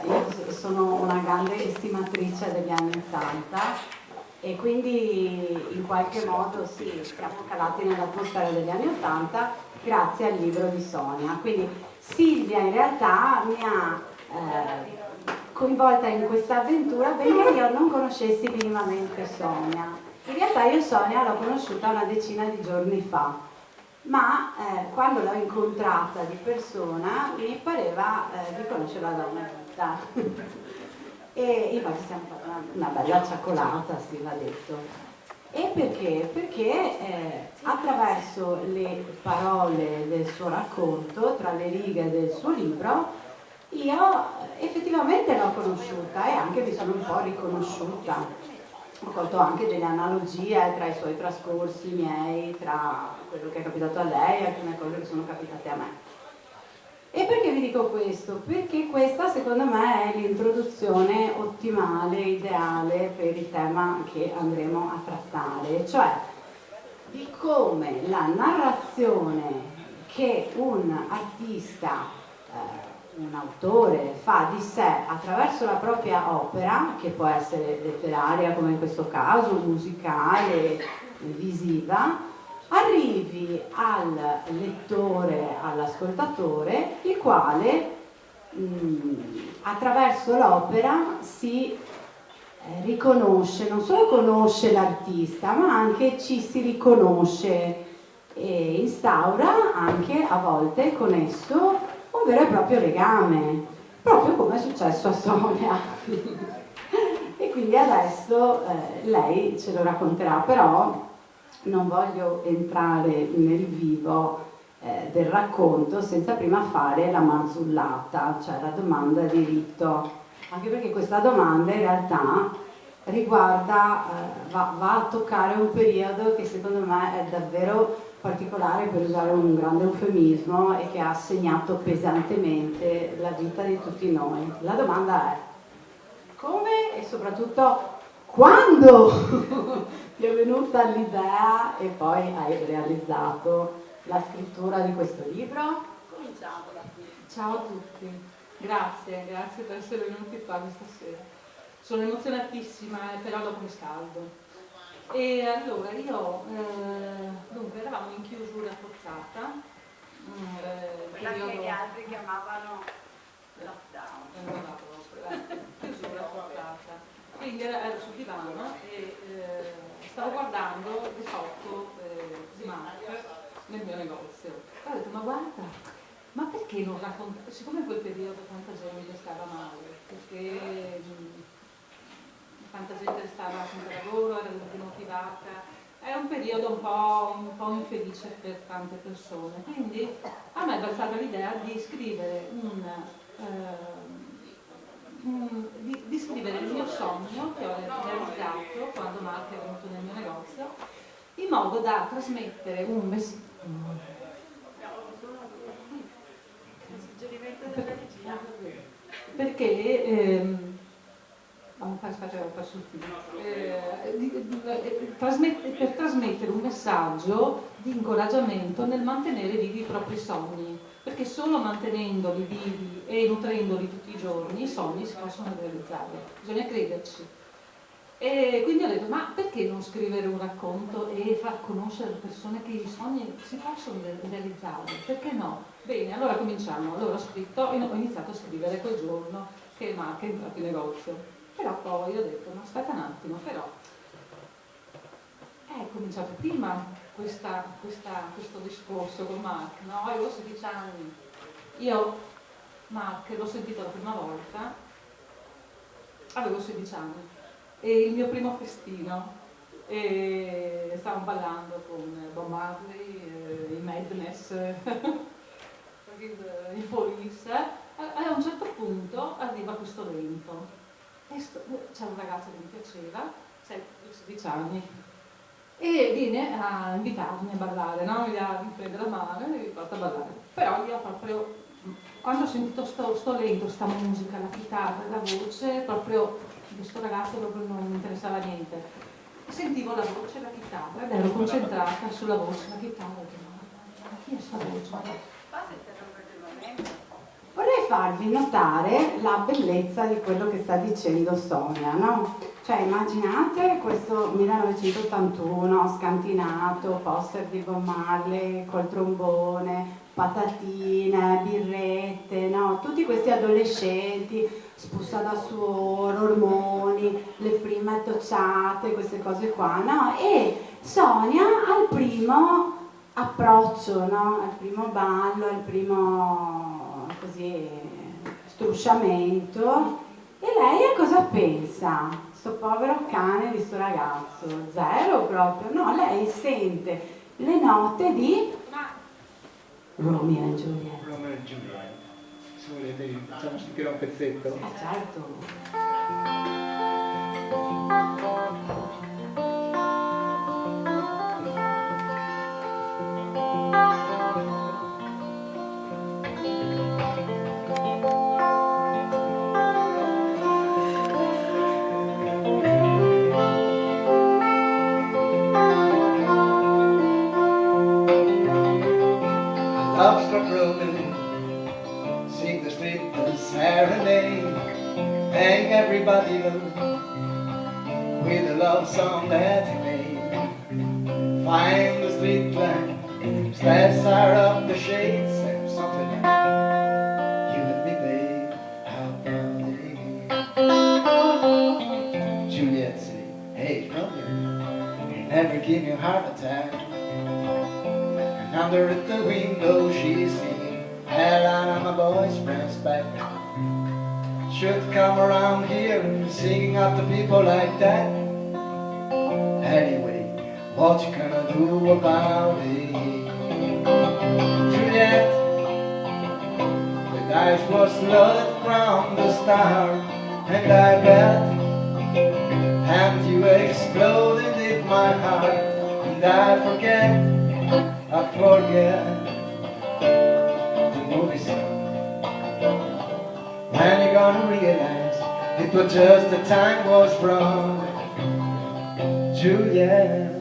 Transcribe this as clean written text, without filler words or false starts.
io sono una grande estimatrice degli anni '80 e quindi in qualche modo sì, siamo calati nell'atmosfera degli anni '80 grazie al libro di Sonia. Quindi Silvia in realtà mi ha coinvolta in questa avventura benché io non conoscessi minimamente Sonia. In realtà io Sonia l'ho conosciuta una decina di giorni fa, ma quando l'ho incontrata di persona mi pareva di conoscerla da una vita. E infatti siamo fatti una bella ciaccolata, si va detto. E perché? Perché attraverso le parole del suo racconto, tra le righe del suo libro, io effettivamente l'ho conosciuta e anche mi sono un po' riconosciuta. Ho colto anche delle analogie tra i suoi trascorsi miei, tra quello che è capitato a lei e alcune cose che sono capitate a me. E perché vi dico questo? Perché questa secondo me è l'introduzione ottimale, ideale per il tema che andremo a trattare, cioè di come la narrazione che un artista, un autore fa di sé attraverso la propria opera, che può essere letteraria come in questo caso, musicale, visiva, arrivi al lettore, all'ascoltatore, il quale attraverso l'opera si riconosce, non solo conosce l'artista, ma anche ci si riconosce e instaura anche a volte con esso un vero e proprio legame, proprio come è successo a Sonia. E quindi adesso lei ce lo racconterà, però non voglio entrare nel vivo del racconto senza prima fare la marzellata, cioè la domanda di rito, anche perché questa domanda in realtà riguarda, va a toccare un periodo che secondo me è davvero particolare, per usare un grande eufemismo, e che ha segnato pesantemente la vita di tutti noi. La domanda è: come e soprattutto quando ti è venuta l'idea e poi hai realizzato la scrittura di questo libro? Cominciamo da qui. Ciao a tutti, grazie per essere venuti qua questa sera. Sono emozionatissima, però dopo mi scaldo. E allora io, dunque, eravamo in chiusura forzata. Quella che gli altri chiamavano lockdown. Chiusura forzata. Quindi ero sul divano e stavo guardando le foto di Mark nel mio negozio. E ho detto, ma guarda, ma perché non raccontare? Siccome in quel periodo tanta gente stava male, perché tanta gente stava senza lavoro, era demotivata, era un periodo un po' infelice per tante persone. Quindi a me è balzata l'idea di scrivere di scrivere il mio sogno che ho realizzato quando Mark è venuto nel mio negozio, in modo da trasmettere un messaggio. Perché per trasmettere un messaggio di incoraggiamento nel mantenere vivi i propri sogni, perché solo mantenendoli vivi e nutrendoli tutti i giorni i sogni si possono realizzare, bisogna crederci. E quindi ho detto, ma perché non scrivere un racconto e far conoscere alle persone che i sogni si possono realizzare? Perché no? Bene, allora cominciamo. Allora ho iniziato a scrivere quel giorno che Mark è entrato in negozio. Però poi ho detto, ma aspetta un attimo, però è cominciato prima questo discorso con Mark, no? Avevo 16 anni. Io Mark l'ho sentito la prima volta, avevo 16 anni. E il mio primo festino, e stavamo ballando con Bob Marley, i Madness, i Police. A un certo punto arriva questo evento, c'è un ragazzo che mi piaceva, 16 anni, e viene a invitarmi a ballare, no? Mi prende la mano e mi porta a ballare. Però io proprio, quando ho sentito sto lento, sta musica, la chitarra, la voce, proprio questo ragazzo proprio non mi interessava niente. Sentivo la voce e la chitarra ed ero concentrata sulla voce e la chitarra. Ma chi è sta voce? Vorrei farvi notare la bellezza di quello che sta dicendo Sonia, no? Cioè immaginate questo 1981 scantinato, poster di Bob Marley col trombone, patatine, birrette, no? Tutti questi adolescenti, spuzza da suoro, ormoni, le prime tocciate, queste cose qua, no? E Sonia al primo approccio, no? Al primo ballo, al primo così strusciamento, e lei a cosa pensa? Sto povero cane di sto ragazzo, zero proprio, no, lei sente le note di Romeo e Juliet. Romeo e Juliet. Se volete facciamo sentire un pezzetto. Certo. Love struck Romeo, sing the street and serenade, hang everybody low with a love song that he made. Find the street lamp, steps are up the shades, and something like you and me, babe, how proud. Juliet said, hey Romeo, you never give me a heart attack. Under the window she's singing, hell out of my boyfriend's back. Should come around here singing up to people like that. Anyway, what you gonna do about it? Juliet, the dice was loaded from the start, and I bet, and you exploded in my heart, and I forget the movie song. When you gonna realize it was just the time was wrong, Juliet?